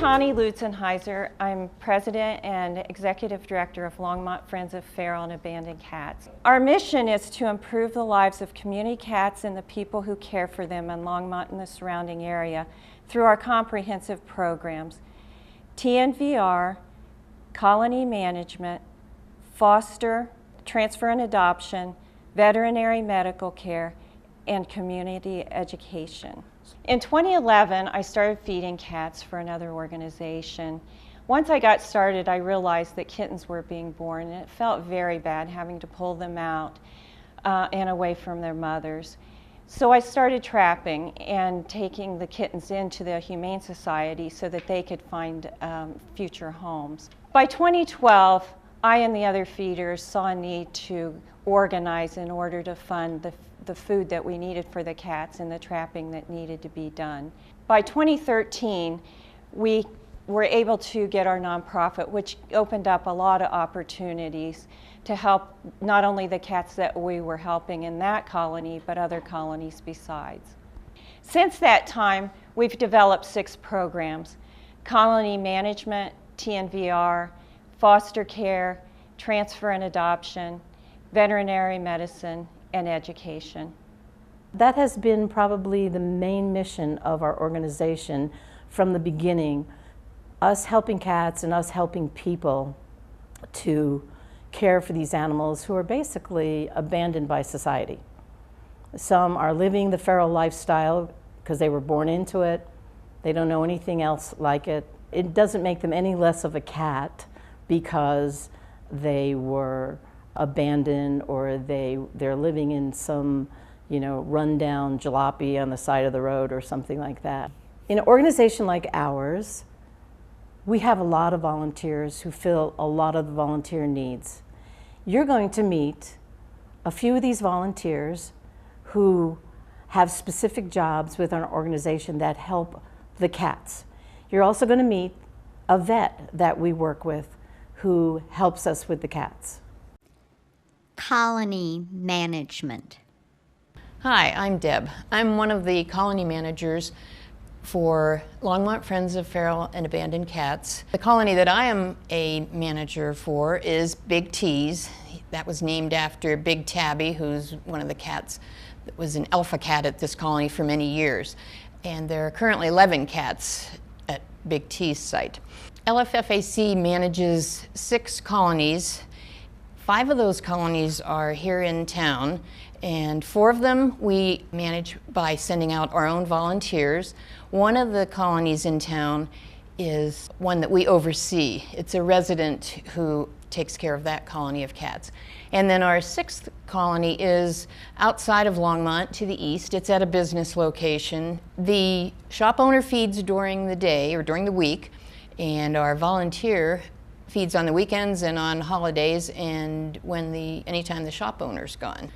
Connie Lutzenheiser. I'm President and Executive Director of Longmont Friends of Feral and Abandoned Cats. Our mission is to improve the lives of community cats and the people who care for them in Longmont and the surrounding area through our comprehensive programs: TNVR, colony management, foster, transfer and adoption, veterinary medical care, and community education. In 2011, I started feeding cats for another organization. Once I got started, I realized that kittens were being born, and it felt very bad having to pull them out and away from their mothers. So I started trapping and taking the kittens into the Humane Society so that they could find future homes. By 2012, I and the other feeders saw a need to organize in order to fund the food that we needed for the cats and the trapping that needed to be done. By 2013, we were able to get our nonprofit, which opened up a lot of opportunities to help not only the cats that we were helping in that colony, but other colonies besides. Since that time, we've developed 6 programs: colony management, TNVR, foster care, transfer and adoption, veterinary medicine, and education. That has been probably the main mission of our organization from the beginning, us helping cats and us helping people to care for these animals who are basically abandoned by society. Some are living the feral lifestyle because they were born into it. They don't know anything else like it. It doesn't make them any less of a cat because they were abandoned or they're living in some, rundown jalopy on the side of the road or something like that. In an organization like ours, we have a lot of volunteers who fill a lot of the volunteer needs. You're going to meet a few of these volunteers who have specific jobs with our organization that help the cats. You're also going to meet a vet that we work with who helps us with the cats. Colony management. Hi, I'm Deb. I'm one of the colony managers for Longmont Friends of Feral and Abandoned Cats. The colony that I am a manager for is Big T's. That was named after Big Tabby, who's one of the cats that was an alpha cat at this colony for many years. And there are currently 11 cats at Big T's site. LFFAC manages 6 colonies. 5 of those colonies are here in town, and 4 of them we manage by sending out our own volunteers. One of the colonies in town is one that we oversee. It's a resident who takes care of that colony of cats. And then our 6th colony is outside of Longmont to the east. It's at a business location. The shop owner feeds during the day or during the week, and our volunteer feeds on the weekends and on holidays and anytime the shop owner's gone.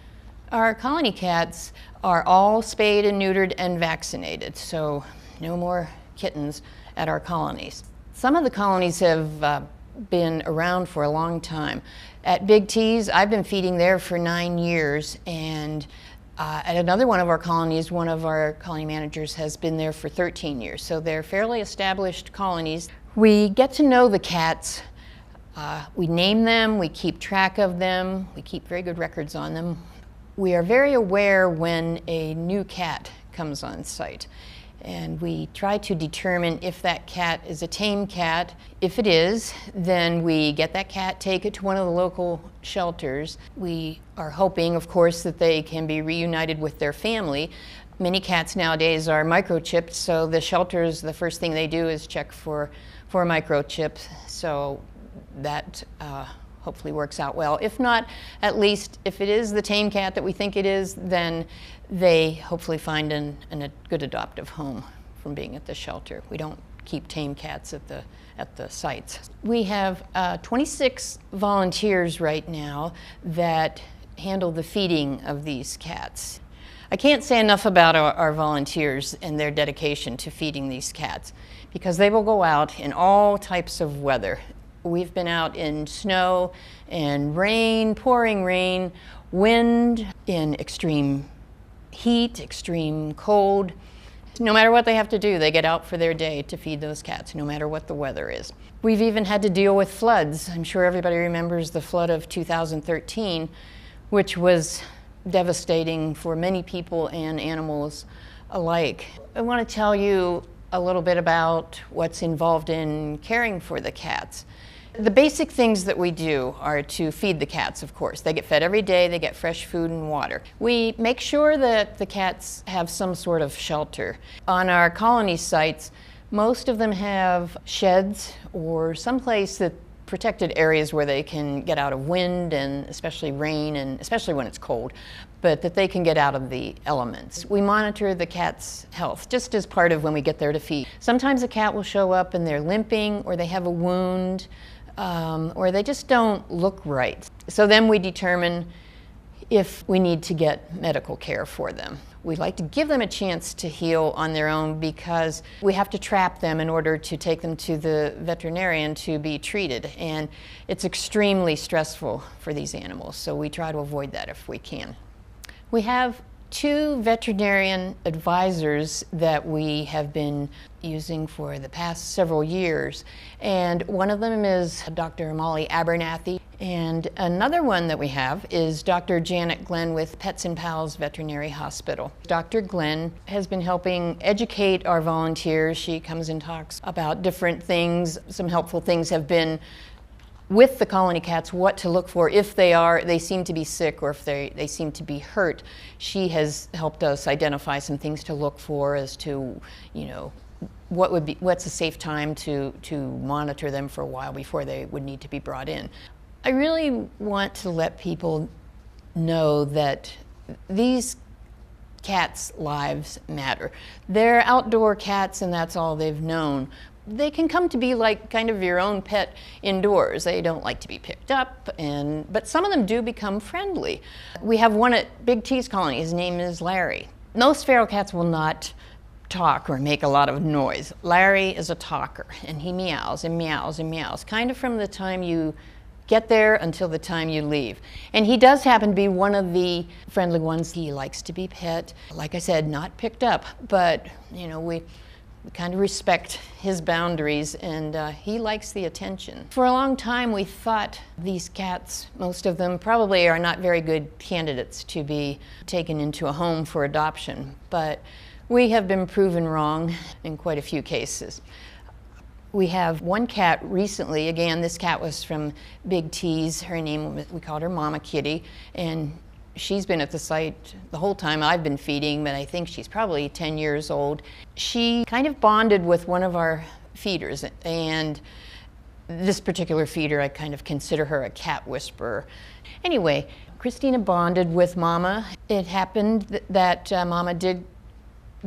Our colony cats are all spayed and neutered and vaccinated, so no more kittens at our colonies. Some of the colonies have been around for a long time. At Big T's, I've been feeding there for 9 years, and at another one of our colonies, one of our colony managers has been there for 13 years, so they're fairly established colonies. We get to know the cats. We name them, we keep track of them, we keep very good records on them. We are very aware when a new cat comes on site, and we try to determine if that cat is a tame cat. If it is, then we get that cat, take it to one of the local shelters. We are hoping, of course, that they can be reunited with their family. Many cats nowadays are microchipped, so the shelters, the first thing they do is check for microchips. So that hopefully works out well. If not, at least if it is the tame cat that we think it is, then they hopefully find a good adoptive home from being at the shelter. We don't keep tame cats at the sites. We have 26 volunteers right now that handle the feeding of these cats. I can't say enough about our volunteers and their dedication to feeding these cats, because they will go out in all types of weather. We've been out in snow and rain, pouring rain, wind, in extreme heat, extreme cold. No matter what they have to do, they get out for their day to feed those cats, no matter what the weather is. We've even had to deal with floods. I'm sure everybody remembers the flood of 2013, which was devastating for many people and animals alike. I want to tell you a little bit about what's involved in caring for the cats. The basic things that we do are to feed the cats, of course. They get fed every day, they get fresh food and water. We make sure that the cats have some sort of shelter. On our colony sites, most of them have sheds or someplace that protected areas where they can get out of wind and especially rain, and especially when it's cold, but that they can get out of the elements. We monitor the cat's health just as part of when we get there to feed. Sometimes a cat will show up and they're limping, or they have a wound, or they just don't look right. So then we determine if we need to get medical care for them. We like to give them a chance to heal on their own because we have to trap them in order to take them to the veterinarian to be treated. And it's extremely stressful for these animals, so we try to avoid that if we can. We have 2 veterinarian advisors that we have been using for the past several years. And one of them is Dr. Molly Abernathy, and another one that we have is Dr. Janet Glenn with Pets and Pals Veterinary Hospital. Dr. Glenn has been helping educate our volunteers. She comes and talks about different things. Some helpful things have been with the colony cats, what to look for if they seem to be sick, or if they seem to be hurt. She has helped us identify some things to look for as to, what's a safe time to monitor them for a while before they would need to be brought in. I really want to let people know that these cats' lives matter. They're outdoor cats and that's all they've known. They can come to be like kind of your own pet indoors. They don't like to be picked up, but some of them do become friendly. We have one at Big T's colony. His name is Larry. Most feral cats will not talk or make a lot of noise. Larry is a talker, and he meows and meows and meows, kind of from the time you get there until the time you leave. And he does happen to be one of the friendly ones. He likes to be pet. Like I said, not picked up, but we kind of respect his boundaries, and he likes the attention. For a long time we thought these cats, most of them probably are not very good candidates to be taken into a home for adoption, but we have been proven wrong in quite a few cases. We have one cat recently, again this cat was from Big T's, her name, we called her Mama Kitty, and she's been at the site the whole time I've been feeding, but I think she's probably 10 years old. She kind of bonded with one of our feeders, and this particular feeder, I kind of consider her a cat whisperer. Anyway, Christina bonded with Mama. It happened that Mama did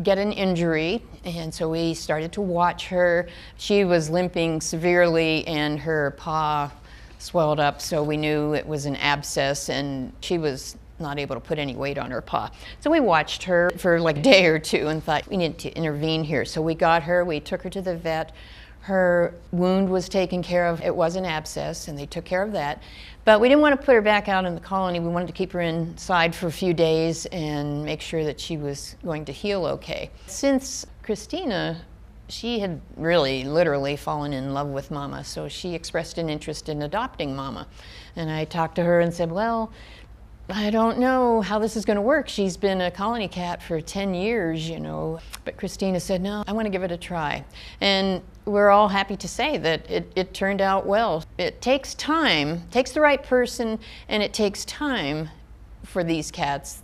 get an injury, and so we started to watch her. She was limping severely and her paw swelled up, so we knew it was an abscess, and she was not able to put any weight on her paw. So we watched her for like a day or two and thought we need to intervene here. So we got her, we took her to the vet. Her wound was taken care of. It was an abscess, and they took care of that. But we didn't want to put her back out in the colony. We wanted to keep her inside for a few days and make sure that she was going to heal okay. Since Christina, she had really literally fallen in love with Mama, so she expressed an interest in adopting Mama. And I talked to her and said, well, I don't know how this is going to work. She's been a colony cat for 10 years, But Christina said, no, I want to give it a try. And we're all happy to say that it turned out well. It takes time, takes the right person, and it takes time for these cats.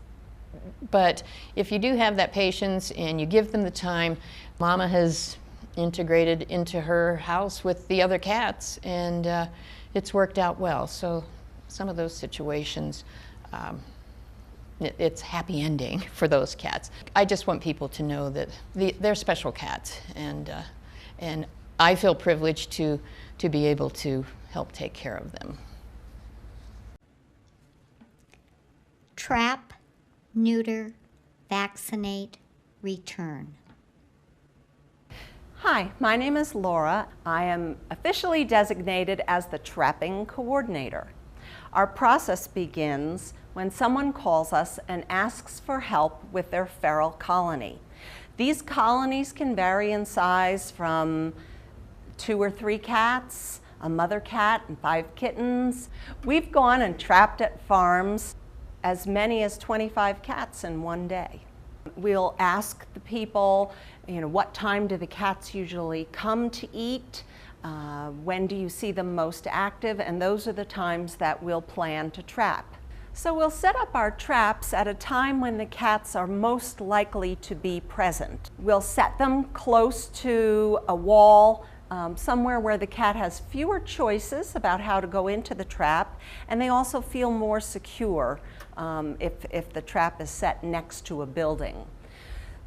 But if you do have that patience and you give them the time, Mama has integrated into her house with the other cats, and it's worked out well. So some of those situations, it's happy ending for those cats. I just want people to know that they're special cats, and I feel privileged to be able to help take care of them. Trap, neuter, vaccinate, return. Hi, my name is Laura. I am officially designated as the trapping coordinator. Our process begins when someone calls us and asks for help with their feral colony. These colonies can vary in size from 2 or 3 cats, a mother cat and 5 kittens. We've gone and trapped at farms as many as 25 cats in one day. We'll ask the people, what time do the cats usually come to eat? When do you see them most active? And those are the times that we'll plan to trap. So we'll set up our traps at a time when the cats are most likely to be present. We'll set them close to a wall, somewhere where the cat has fewer choices about how to go into the trap, and they also feel more secure if the trap is set next to a building.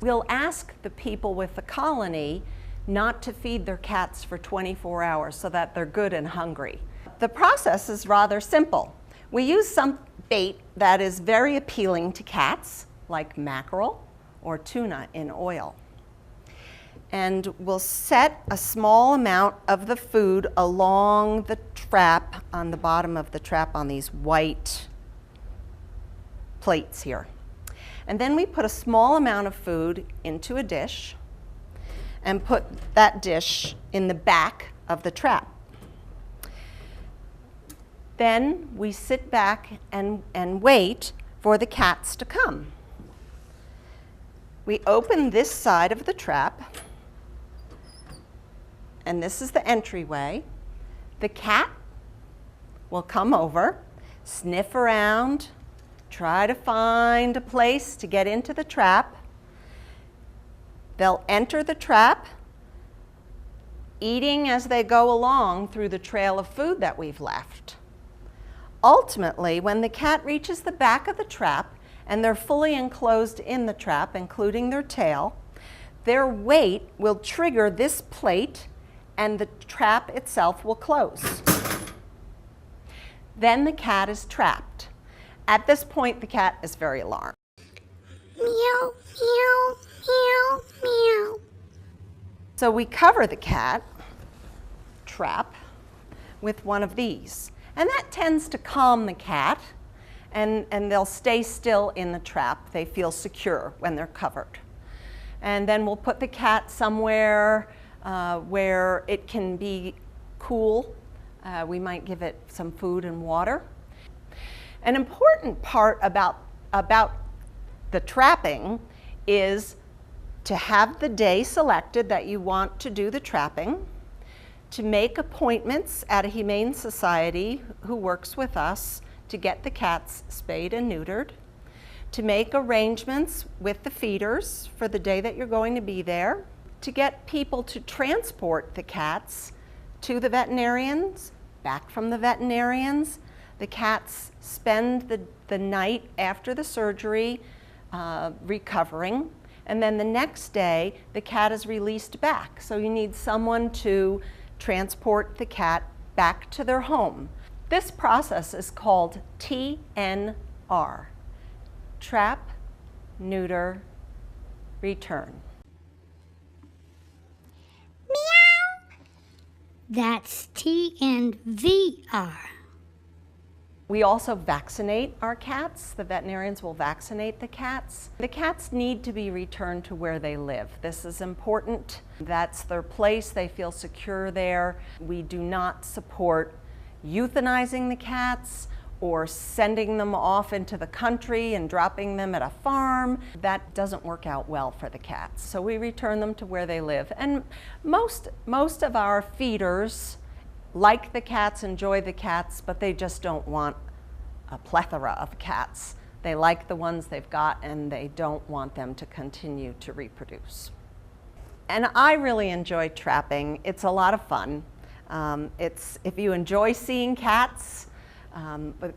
We'll ask the people with the colony not to feed their cats for 24 hours so that they're good and hungry. The process is rather simple. We use some bait that is very appealing to cats, like mackerel or tuna in oil. And we'll set a small amount of the food along the trap, on the bottom of the trap, on these white plates here. And then we put a small amount of food into a dish and put that dish in the back of the trap. Then we sit back and wait for the cats to come. We open this side of the trap, and this is the entryway. The cat will come over, sniff around, try to find a place to get into the trap. They'll enter the trap, eating as they go along through the trail of food that we've left. Ultimately, when the cat reaches the back of the trap and they're fully enclosed in the trap, including their tail, their weight will trigger this plate and the trap itself will close. Then the cat is trapped. At this point, the cat is very alarmed. Meow, meow, meow, meow. So we cover the cat trap with one of these. And that tends to calm the cat, and they'll stay still in the trap. They feel secure when they're covered. And then we'll put the cat somewhere where it can be cool. We might give it some food and water. An important part about the trapping is to have the day selected that you want to do the trapping, to make appointments at a humane society who works with us to get the cats spayed and neutered, to make arrangements with the feeders for the day that you're going to be there, to get people to transport the cats to the veterinarians, back from the veterinarians. The cats spend the night after the surgery recovering, and then the next day the cat is released back. So you need someone to transport the cat back to their home. This process is called TNR, trap, neuter, return. Meow. That's TNVR. We also vaccinate our cats. The veterinarians will vaccinate the cats. The cats need to be returned to where they live. This is important. That's their place. They feel secure there. We do not support euthanizing the cats or sending them off into the country and dropping them at a farm. That doesn't work out well for the cats. So we return them to where they live. And most of our feeders like the cats, enjoy the cats, but they just don't want a plethora of cats. They like the ones they've got, and they don't want them to continue to reproduce. And I really enjoy trapping. It's a lot of fun. If you enjoy seeing cats,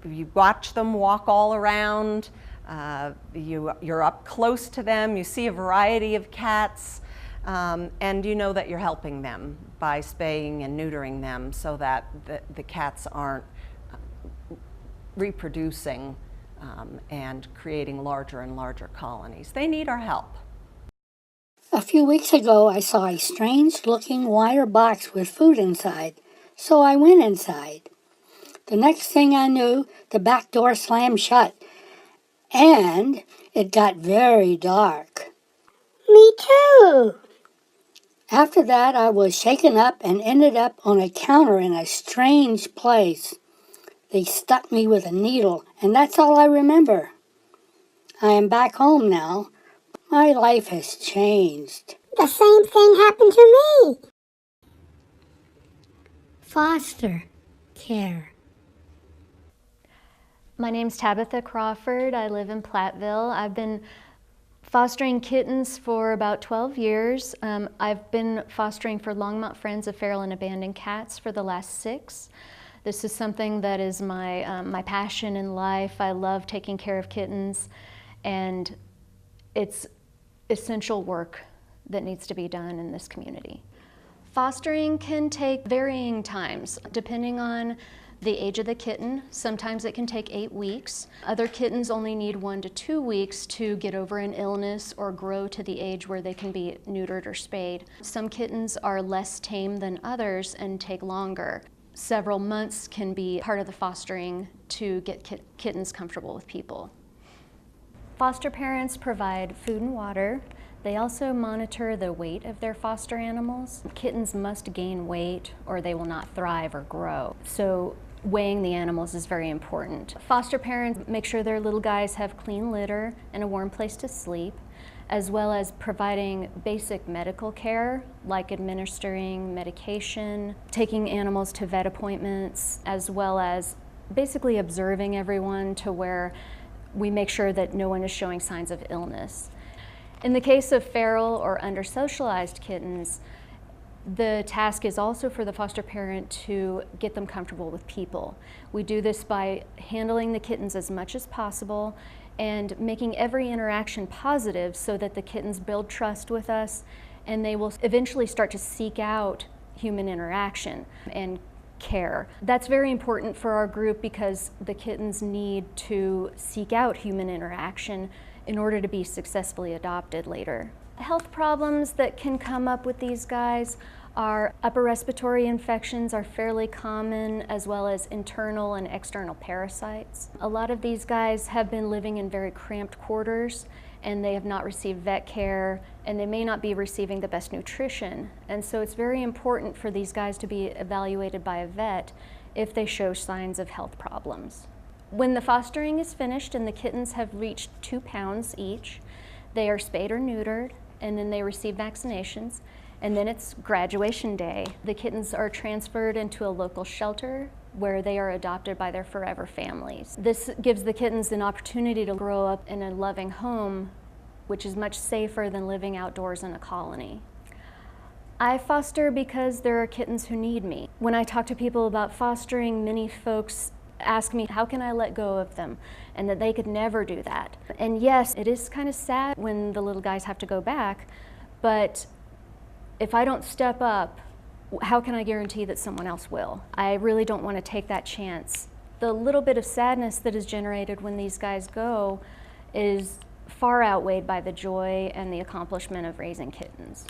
you watch them walk all around, you're up close to them, you see a variety of cats, and you know that you're helping them by spaying and neutering them so that the cats aren't reproducing and creating larger and larger colonies. They need our help. A few weeks ago, I saw a strange-looking wire box with food inside, so I went inside. The next thing I knew, the back door slammed shut, and it got very dark. Me too. After that, I was shaken up and ended up on a counter in a strange place. They stuck me with a needle, and that's all I remember. I am back home now. My life has changed. The same thing happened to me. Foster care. My name's Tabitha Crawford. I live in Platteville. I've been fostering kittens for about 12 years. I've been fostering for Longmont Friends of Feral and Abandoned Cats for the last 6. This is something that is my passion in life. I love taking care of kittens, and it's essential work that needs to be done in this community. Fostering can take varying times, depending on the age of the kitten. Sometimes it can take 8 weeks. Other kittens only need 1 to 2 weeks to get over an illness or grow to the age where they can be neutered or spayed. Some kittens are less tame than others and take longer. Several months can be part of the fostering to get kittens comfortable with people. Foster parents provide food and water. They also monitor the weight of their foster animals. Kittens must gain weight or they will not thrive or grow. So weighing the animals is very important. Foster parents make sure their little guys have clean litter and a warm place to sleep, as well as providing basic medical care like administering medication, taking animals to vet appointments, as well as basically observing everyone to where we make sure that no one is showing signs of illness. In the case of feral or under-socialized kittens, the task is also for the foster parent to get them comfortable with people. We do this by handling the kittens as much as possible and making every interaction positive so that the kittens build trust with us and they will eventually start to seek out human interaction and care. That's very important for our group because the kittens need to seek out human interaction in order to be successfully adopted later. Health problems that can come up with these guys are upper respiratory infections are fairly common, as well as internal and external parasites. A lot of these guys have been living in very cramped quarters and they have not received vet care and they may not be receiving the best nutrition. And so it's very important for these guys to be evaluated by a vet if they show signs of health problems. When the fostering is finished and the kittens have reached 2 pounds each, they are spayed or neutered and then they receive vaccinations. And then it's graduation day. The kittens are transferred into a local shelter where they are adopted by their forever families. This gives the kittens an opportunity to grow up in a loving home, which is much safer than living outdoors in a colony. I foster because there are kittens who need me. When I talk to people about fostering, many folks ask me, how can I let go of them? And that they could never do that. And yes, it is kind of sad when the little guys have to go back, but if I don't step up, how can I guarantee that someone else will? I really don't want to take that chance. The little bit of sadness that is generated when these guys go is far outweighed by the joy and the accomplishment of raising kittens.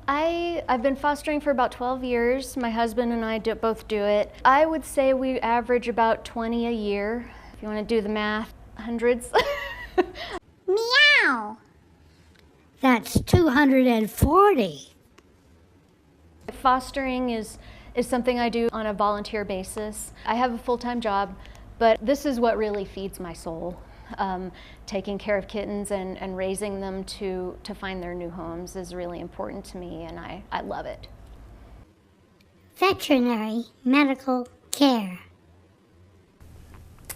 I've been fostering for about 12 years. My husband and I both do it. I would say we average about 20 a year. If you want to do the math, hundreds. Meow. That's 240. Fostering is something I do on a volunteer basis. I have a full-time job, but this is what really feeds my soul. Taking care of kittens and raising them to find their new homes is really important to me, and I love it. Veterinary medical care.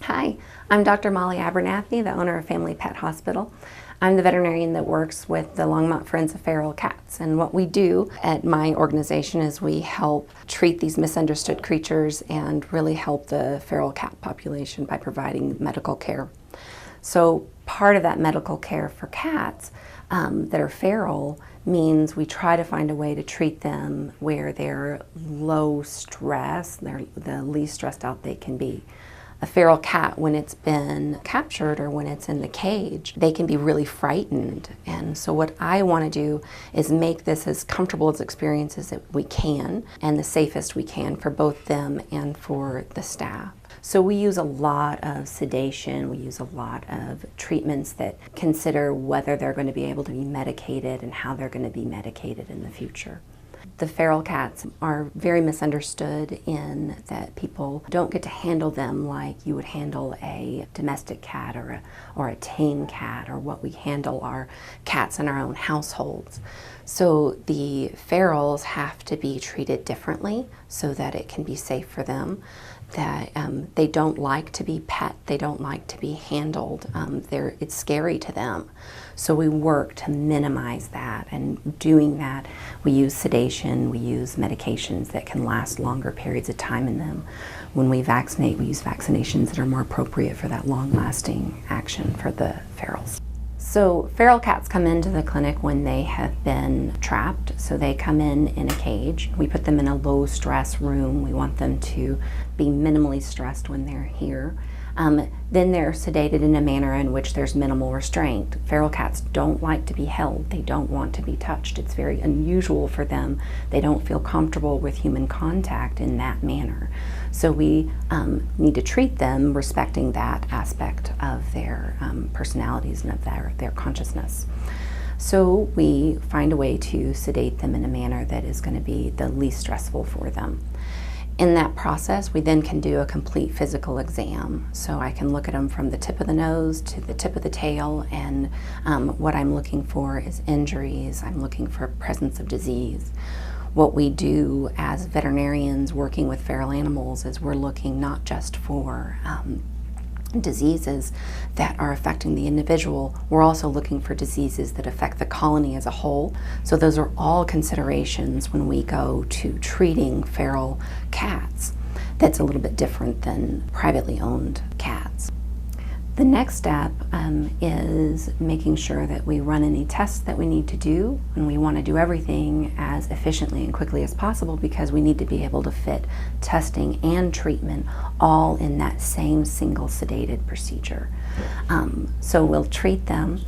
Hi, I'm Dr. Molly Abernathy, the owner of Family Pet Hospital. I'm the veterinarian that works with the Longmont Friends of Feral Cats, and what we do at my organization is we help treat these misunderstood creatures and really help the feral cat population by providing medical care. So part of that medical care for cats that are feral means we try to find a way to treat them where they're low stress, they're the least stressed out they can be. A feral cat, when it's been captured or when it's in the cage, they can be really frightened. And so what I want to do is make this as comfortable as experiences that we can and the safest we can for both them and for the staff. So we use a lot of sedation, we use a lot of treatments that consider whether they're going to be able to be medicated and how they're going to be medicated in the future. The feral cats are very misunderstood in that people don't get to handle them like you would handle a domestic cat or a tame cat, or what we handle our cats in our own households. So the ferals have to be treated differently so that it can be safe for them. That they don't like to be pet, they don't like to be handled, it's scary to them. So we work to minimize that, and doing that we use sedation, we use medications that can last longer periods of time in them. When we vaccinate, we use vaccinations that are more appropriate for that long-lasting action for the ferals. So feral cats come into the clinic when they have been trapped. So they come in a cage. We put them in a low stress room. We want them to be minimally stressed when they're here. Then they're sedated in a manner in which there's minimal restraint. Feral cats don't like to be held. They don't want to be touched. It's very unusual for them. They don't feel comfortable with human contact in that manner. So we need to treat them respecting that aspect of their personalities and of their consciousness. So we find a way to sedate them in a manner that is going to be the least stressful for them. In that process, we then can do a complete physical exam. So I can look at them from the tip of the nose to the tip of the tail, and what I'm looking for is injuries. I'm looking for presence of disease. What we do as veterinarians working with feral animals is we're looking not just for diseases that are affecting the individual, we're also looking for diseases that affect the colony as a whole. So those are all considerations when we go to treating feral cats. That's a little bit different than privately owned cats. The next step is making sure that we run any tests that we need to do, and we want to do everything as efficiently and quickly as possible because we need to be able to fit testing and treatment all in that same single sedated procedure. So we'll treat them.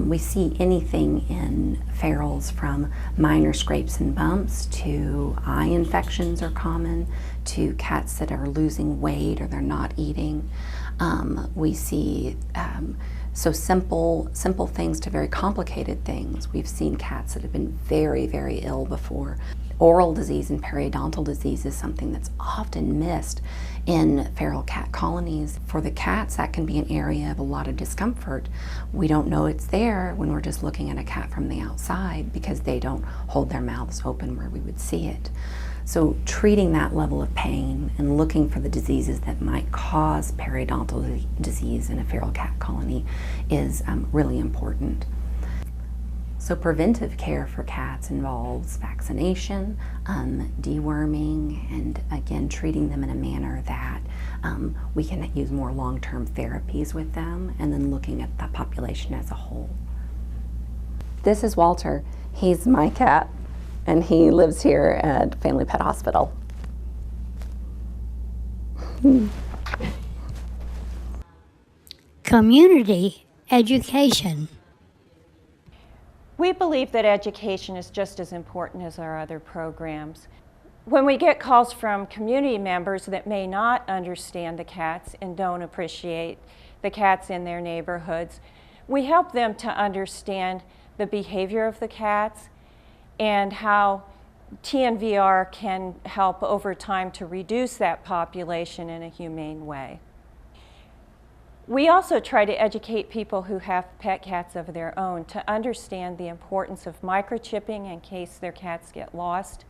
We see anything in ferals from minor scrapes and bumps to eye infections are common, to cats that are losing weight or they're not eating. We see so simple things to very complicated things. We've seen cats that have been very, very ill before. Oral disease and periodontal disease is something that's often missed in feral cat colonies. For the cats, that can be an area of a lot of discomfort. We don't know it's there when we're just looking at a cat from the outside because they don't hold their mouths open where we would see it. So treating that level of pain and looking for the diseases that might cause periodontal disease in a feral cat colony is really important. So preventive care for cats involves vaccination, deworming, and again treating them in a manner that we can use more long-term therapies with them, and then looking at the population as a whole. This is Walter. He's my cat, and he lives here at Family Pet Hospital. Community education. We believe that education is just as important as our other programs. When we get calls from community members that may not understand the cats and don't appreciate the cats in their neighborhoods, we help them to understand the behavior of the cats and how TNVR can help over time to reduce that population in a humane way. We also try to educate people who have pet cats of their own to understand the importance of microchipping in case their cats get lost,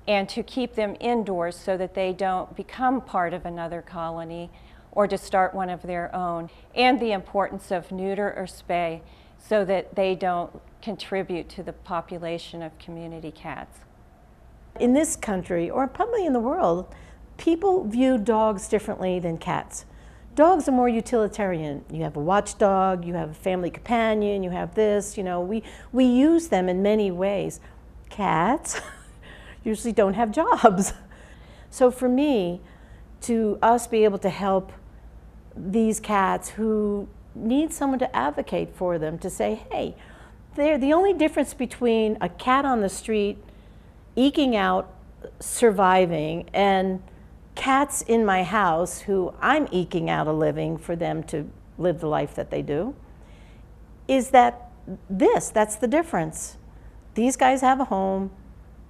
and to keep them indoors so that they don't become part of another colony or to start one of their own, and the importance of neuter or spay so that they don't contribute to the population of community cats. In this country, or probably in the world, people view dogs differently than cats. Dogs are more utilitarian. You have a watchdog, you have a family companion, you have this, you know, we use them in many ways. Cats usually don't have jobs. So for me, to us be able to help these cats who need someone to advocate for them, to say, hey, the only difference between a cat on the street eking out, surviving, and cats in my house who I'm eking out a living for them to live the life that they do, is that that's the difference. These guys have a home,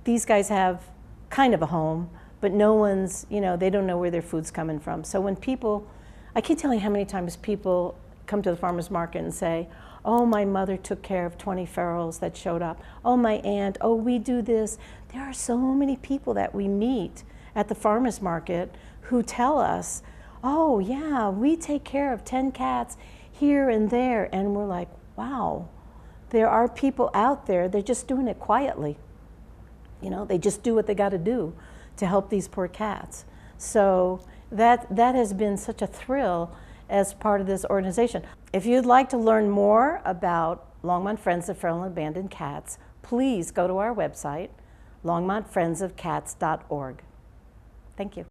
these guys have kind of a home, but no one's, they don't know where their food's coming from. So when people, I can't tell you how many times people come to the farmer's market and say, oh, my mother took care of 20 ferals that showed up. Oh, my aunt, oh, we do this. There are so many people that we meet at the farmer's market who tell us, oh yeah, we take care of 10 cats here and there. And we're like, wow, there are people out there, they're just doing it quietly. They just do what they got to do to help these poor cats. So that has been such a thrill as part of this organization. If you'd like to learn more about Longmont Friends of Feral and Abandoned Cats, please go to our website, longmontfriendsofcats.org. Thank you.